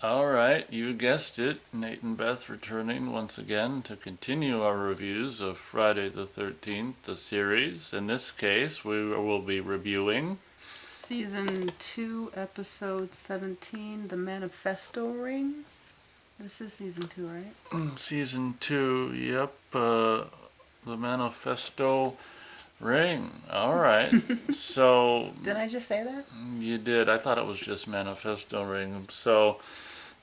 All right, you guessed it. Nate and Beth returning once again to continue our reviews of Friday the 13th, the series. In this case, we will be reviewing Season 2, Episode 17, The Manifesto Ring. This is Season 2, right? Season 2, yep, the Manifesto Ring. All right, so Did I just say that? you did. I thought it was just Manifesto Ring. So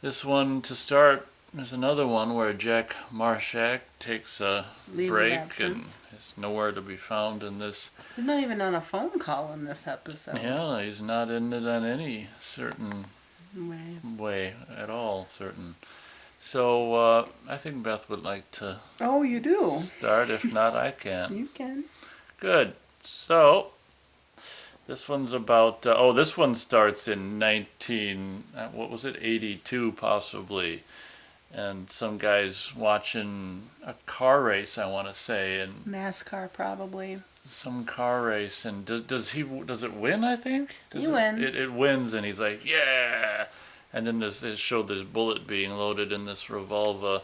this one to start is another one where Jack Marshak takes a Leave of break and absence. is nowhere to be found in this. He's not even on a phone call in this episode. Yeah, he's not in it on any certain Right. way at all, certain. So I think Beth would like to Oh, you do? start. If not, I can. You can. Good. So this one's about. This one starts in 82 possibly, and some guys watching a car race. I want to say, and NASCAR, probably. some car race, and does it win? I think He wins. It wins, and he's like, yeah. And then they showed this bullet being loaded in this revolver,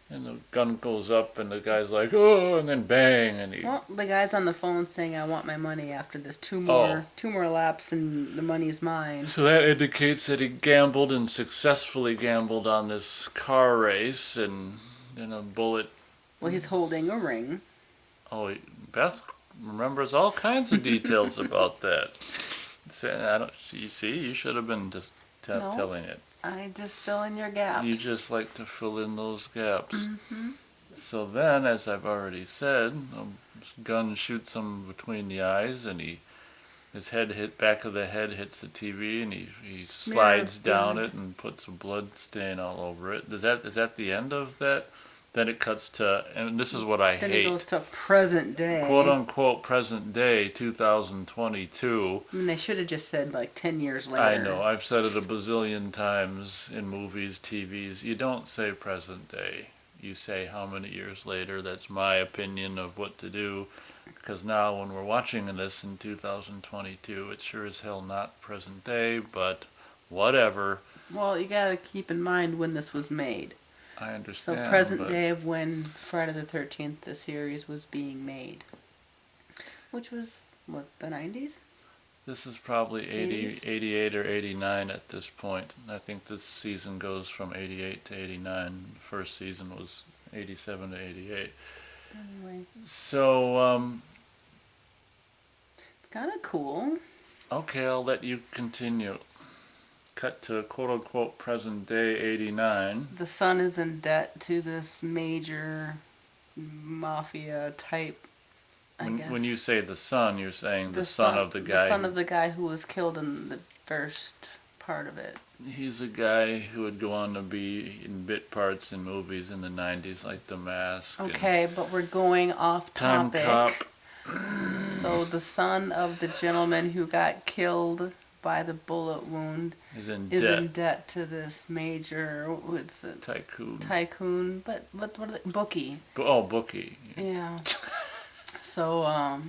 and the gun goes up, and the guy's like, oh, and then bang, and he. Well, the guy's on the phone saying, "I want my money after this. Two Oh. more laps, and the money's mine." So that indicates that he gambled and successfully gambled on this car race, and then a bullet. Well, he's holding a ring. Oh, Beth remembers all kinds of details about that. You see, you should have been just No. telling it. I just fill in your gaps. You just like to fill in those gaps. Mm-hmm. So then, as I've already said, a gun shoots him between the eyes, and his back of the head hits the TV, and he slides down it and puts a blood stain all over it. Is that the end of that? Then it cuts to, and this is what I Then hate. it goes to present day. Quote unquote present day 2022. I mean, they should have just said like 10 years later. I know, I've said it a bazillion times in movies, TVs. You don't say present day. You say how many years later. That's my opinion of what to do. Because now when we're watching this in 2022, it's sure as hell not present day, but whatever. Well, you gotta keep in mind when this was made. I understand. So present day of when Friday the 13th, the series, was being made. Which was, what, the 90s? This is probably 80s? 88 or 89 at this point. I think this season goes from 88 to 89. The first season was 87 to 88. Anyway. So, It's kind of cool. okay, I'll let you continue. Cut to quote-unquote present day 89. The son is in debt to this major mafia type, I guess. When you say the son, you're saying the son of the guy. The son of the guy who was killed in the first part of it. He's a guy who would go on to be in bit parts in movies in the 90s, like The Mask. Okay, but we're going off Time topic. Cop. So the son of the gentleman who got killed by the bullet wound Is in debt to this major, what's it? Tycoon, but what are they? Bookie. Bookie. Yeah. So, I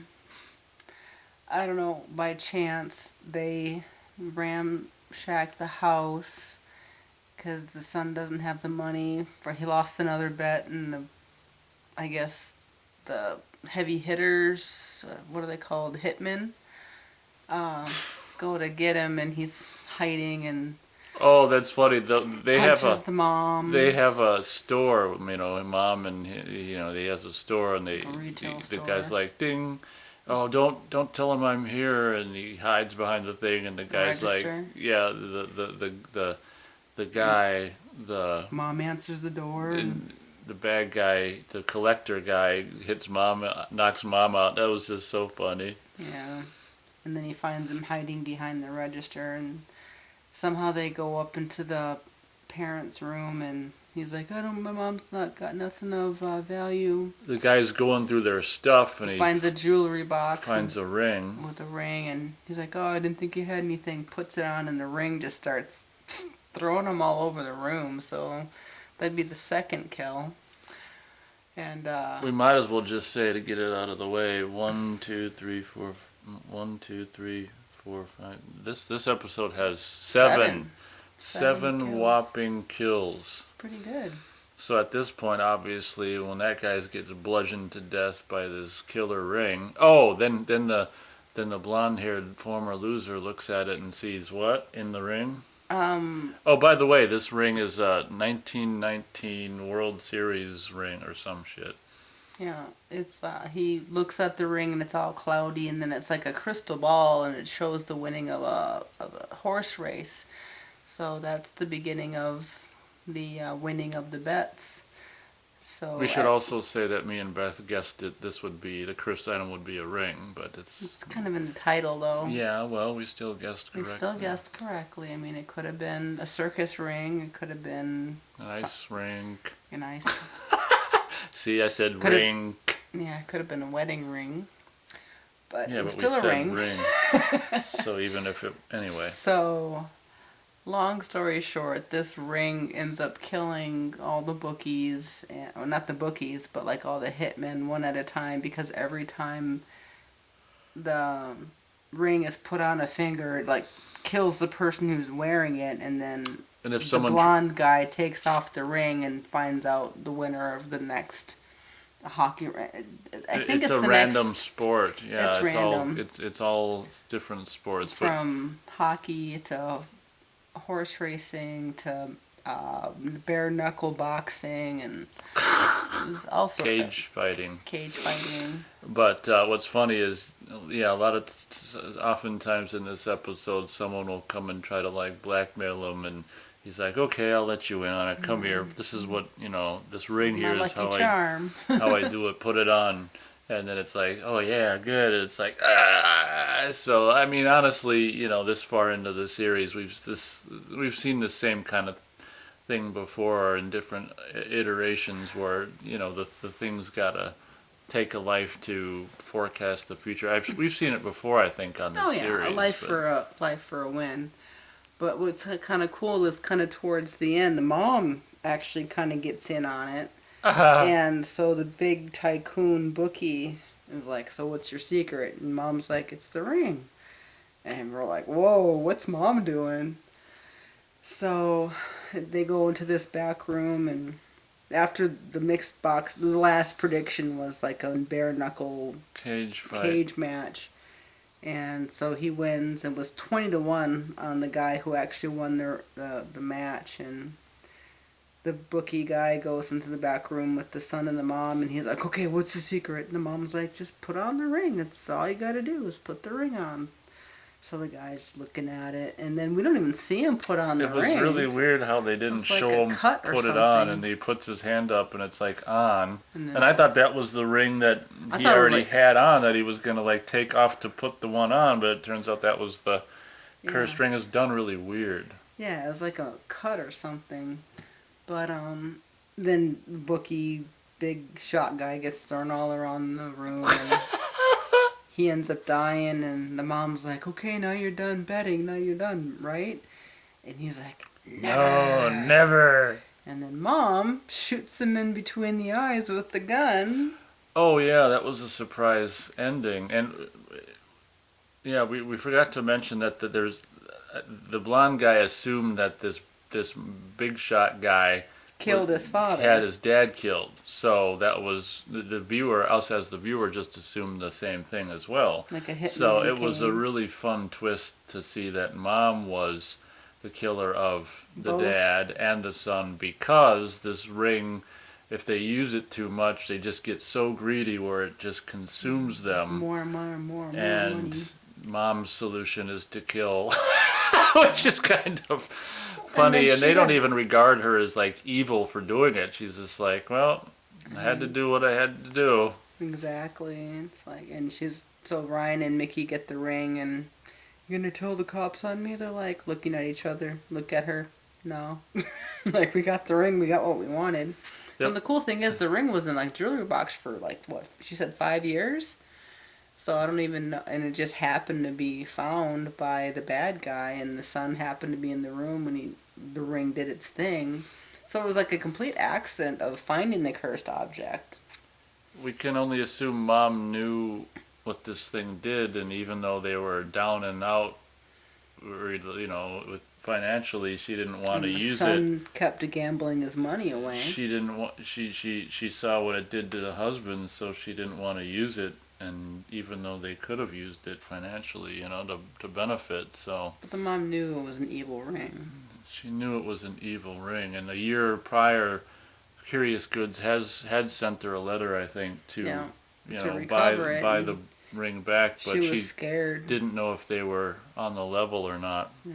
don't know, by chance, they ramshack the house because the son doesn't have the money, for he lost another bet, and I guess the heavy hitters, what are they called, hitmen, go to get him, and he's hiding and Oh, that's funny. They punches the mom. They have a store, mom and he has a store, and A retail the store. guy's like, ding. Oh, don't tell him I'm here, and he hides behind the thing, and the guy's register? like, yeah, the guy, Mom answers the door. And the bad guy, the collector guy, knocks mom out. That was just so funny. yeah. And then he finds him hiding behind the register, and somehow they go up into the parents' room, and he's like, my mom's not got nothing of value. The guy's going through their stuff, and he Finds a jewelry box. finds a ring. With a ring, and he's like, oh, I didn't think you had anything. Puts it on, and the ring just starts throwing them all over the room. So that'd be the second kill. And We might as well just say, to get it out of the way, 1, 2, 3, 4, 1, 2, 3, 4, 5. This episode has seven 7 kills. whopping kills. Pretty good. So at this point, obviously, when that guy gets bludgeoned to death by this killer ring, oh, then the blonde-haired former loser looks at it and sees what in the ring? Oh, by the way, this ring is a 1919 World Series ring or some shit. Yeah, it's he looks at the ring and it's all cloudy, and then it's like a crystal ball, and it shows the winning of a horse race. So that's the beginning of the winning of the bets. So We should also say that me and Beth guessed that this would be the cursed item would be a ring, but it's kind of in the title though. yeah. Well, we still guessed We correctly. still guessed correctly. I mean, it could have been a circus ring. It could have been An ice ring. an ice. See, I said Could've- ring. Yeah, it could have been a wedding ring. But Yeah, it was but we still a said ring. ring. So even if it anyway. So, long story short, this ring ends up killing all the bookies, and, well, not the bookies, but like all the hitmen one at a time, because every time the ring is put on a finger, it like kills the person who's wearing it, and then And if the someone blonde guy takes off the ring and finds out the winner of the next hockey ring. I think it's a the random next, sport. Yeah, it's it's all random. it's different sports. from hockey to horse racing to bare knuckle boxing, and there's also Cage fighting. cage fighting. But what's funny is, yeah, a lot of oftentimes in this episode, someone will come and try to like blackmail him, and he's like, "Okay, I'll let you in on it. Come here. This is what this ring My here is lucky how charm. how I do it. Put it on." And then it's like, "Oh yeah, good." It's like, ah. So I mean, honestly, this far into the series, we've seen the same kind of thing before in different iterations where the thing's gotta take a life to forecast the future. We've seen it before, I think, on this Oh yeah, series. a life but- for a win. But what's kind of cool is kind of towards the end, the mom actually kind of gets in on it. And so the big tycoon bookie is like, "So what's your secret?" And mom's like, "It's the ring." And we're like, "Whoa, what's mom doing?" So they go into this back room, and after the mixed box, the last prediction was like a bare knuckle Cage fight. cage match. And so he wins, and was 20-1 on the guy who actually won the match. And the bookie guy goes into the back room with the son and the mom, and he's like, "Okay, what's the secret?" And the mom's like, "Just put on the ring. That's all you gotta do is put the ring on." So the guy's looking at it, and then we don't even see him put on the It was ring. really weird how they didn't It's like show a him cut or put it on, something. and he puts his hand up, and it's like on. And then- And I thought that was the ring that I he thought it was already like- had on, that he was gonna like take off to put the one on, but it turns out that was the Yeah. cursed ring. Is done really weird. Yeah, it was like a cut or something. But then bookie big shot guy gets thrown all around the room, and he ends up dying, and the mom's like, "Okay, now you're done betting, now you're done, right?" And he's like, "Never." No, never. And then mom shoots him in between the eyes with the gun. Oh yeah, that was a surprise ending, and yeah, we forgot to mention that there's the blonde guy assumed that this big shot guy Killed his father. had his dad killed, so that was the viewer. Us as the viewer just assumed the same thing as well. Like a hitman So it was a came. really fun twist to see that mom was the killer of the Both. dad and the son, because this ring, if they use it too much, they just get so greedy where it just consumes them. More money. And mom's solution is to kill, which is kind of funny. then And they she don't had- even regard her as like evil for doing it. She's just like, well, I had to do what I had to do. Exactly. It's like, and so Ryan and Mickey get the ring, and "You gonna tell the cops on me?" They're like looking at each other, look at her. No. Like, we got the ring, we got what we wanted. Yep. And the cool thing is the ring was in like jewelry box for like, what, she said 5 years? So I don't even know, and it just happened to be found by the bad guy, and the son happened to be in the room when the ring did its thing. So it was like a complete accident of finding the cursed object. We can only assume mom knew what this thing did, and even though they were down and out, or, with financially. She didn't want to And the use it. son kept gambling his money away. She didn't want. She saw what it did to the husband, so she didn't want to use it. And even though they could have used it financially, to benefit, so But the mom knew it was an evil ring. she knew it was an evil ring. And a year prior, Curious Goods had sent her a letter, I think, to To buy recover it, buy the ring back, but she was scared. didn't know if they were on the level or not. Yeah.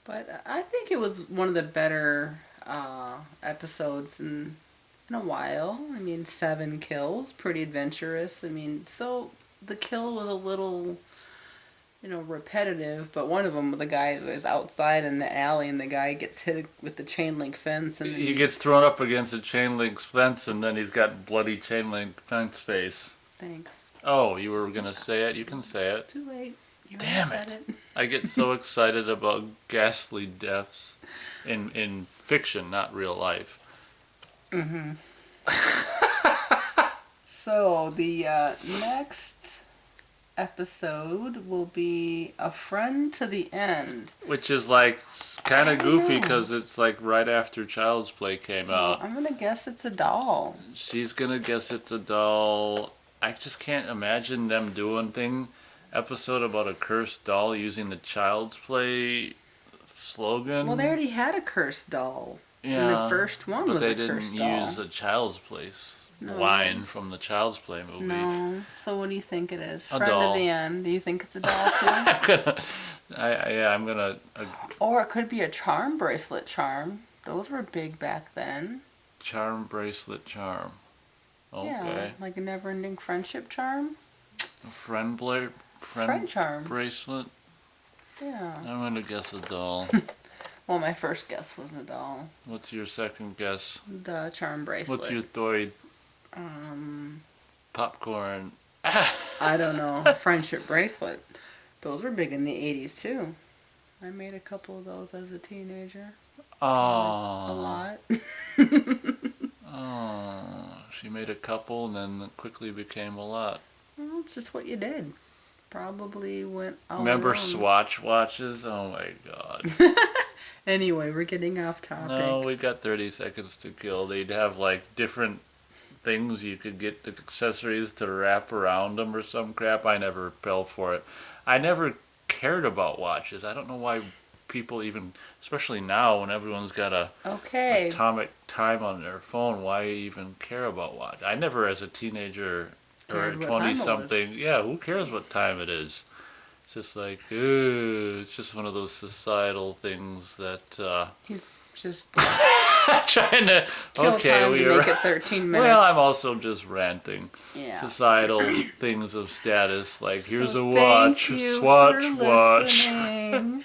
But I think it was one of the better episodes in a while. I mean, 7 kills, pretty adventurous. I mean, so the kill was a little, repetitive, but one of them, the guy was outside in the alley and the guy gets hit with the chain link fence. And then He gets thrown up against a chain link fence, and then he's got bloody chain link fence face. Thanks. Oh, you were going to say it? You can say it. Too late. You Damn already said it. I get so excited about ghastly deaths in fiction, not real life. Mm-hmm. So the next episode will be A Friend to the End. Which is like kind I of don't goofy know. because it's like right after Child's Play came out. I'm gonna guess it's a doll. She's going to guess it's a doll. I just can't imagine them doing episode about a cursed doll using the Child's Play slogan. Well, they already had a cursed doll. Yeah, And the first one but was they a didn't cursed doll. use the Child's Play No, line it's- from the Child's Play movie. No. So what do you think it is? A Friend doll. to the End. Do you think it's a doll too? I'm gonna. Or it could be a charm bracelet charm. Those were big back then. Charm bracelet charm. Okay. Yeah, like a never-ending friendship charm. A friend Friend charm. bracelet. Yeah. I'm gonna guess a doll. Well, my first guess was a doll. What's your second guess? The charm bracelet. What's your third? Um, Popcorn. I don't know. Friendship bracelet. Those were big in the 80s too. I made a couple of those as a teenager. A Oh. lot. Oh. She made a couple and then it quickly became a lot. Well, it's just what you did. Probably went all Remember around. Swatch watches? Oh my god. Anyway, we're getting off topic. No, we got 30 seconds to kill. They'd have like different things you could get, the accessories to wrap around them or some crap. I never fell for it. I never cared about watches. I don't know why people even, especially now when everyone's got a Okay. atomic time on their phone, why even care about watch? I never, as a teenager or Cared what time it was. 20-something, yeah, who cares what time it is? It's just like, it's just one of those societal things that He's just trying to. kill Okay, time we to are. make it 13 minutes. Well, I'm also just ranting. Yeah. Societal things of status, like here's So a watch, thank you swatch for watch. listening.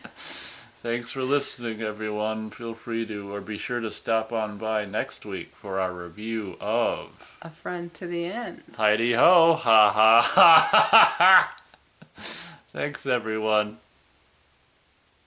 Thanks for listening, everyone. Feel free to, or be sure to stop on by next week for our review of A Friend to the End. Tidy Ho. Ha ha ha ha ha. Thanks, everyone.